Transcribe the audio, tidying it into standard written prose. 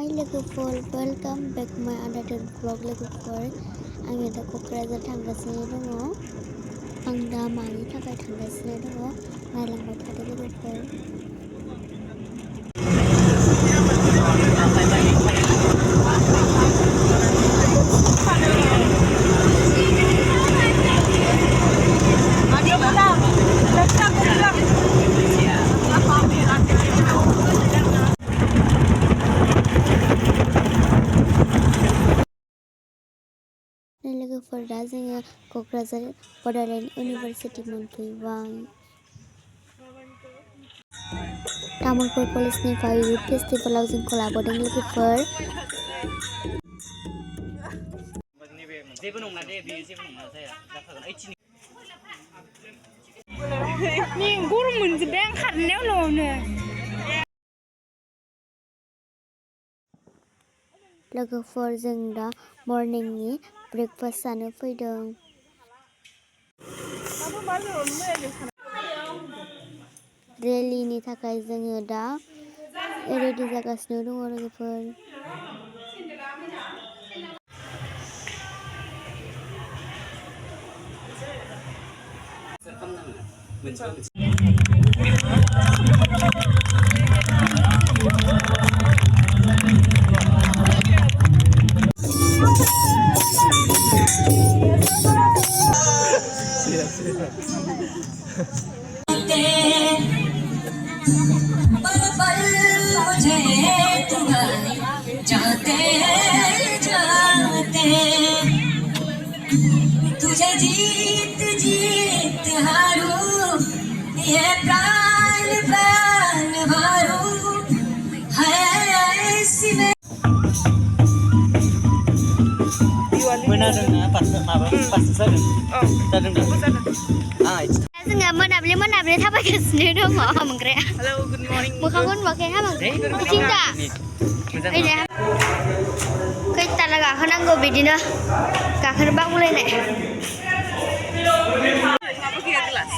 लोगोफोर welcome bake my आनदार blog लोगोफोर आङो दा क'क्राझार थांगासिनो दङ आं दा मानि थाखाय थांगासिनो दङ नायलांबाय थादो लोगोफोर लोगोफोर दा जोङो क'क्राझार बड'लेण्ड इउनिभारसिटि मोनफैबाय तामुलपुर कलेजनिफ्राय युथ फेस्टिभेलाव जोंखौ लाबोदों लोगोफोर जेबो नङा दे बेयो जेबो नङा जाया जाखागोन 18 नि गरम मोनजोबबाय आं खारनायाव न'आवनो लोगोफोर जों दा मर्निंनि ब्रेकफास्ट जानो फैदों रेलिनि थाखाय जोङो दा रेडि जागासिनो दङ लोगोफोर तुझे जीत जीत हारू ये प्राण प्राण हारू है ऐसी में मोनादोंना पास जादों जादों जोङो मोनाब्लि थाबायगासिनो दङ मोनग्राया हेलौ गुड मर्निं मोखांखौ नुवाखै हामा बिथिं दा खैथाला गाखोनांगौ बिदिनो गाखोनो बागुलायनाय माबा गैया ग्लास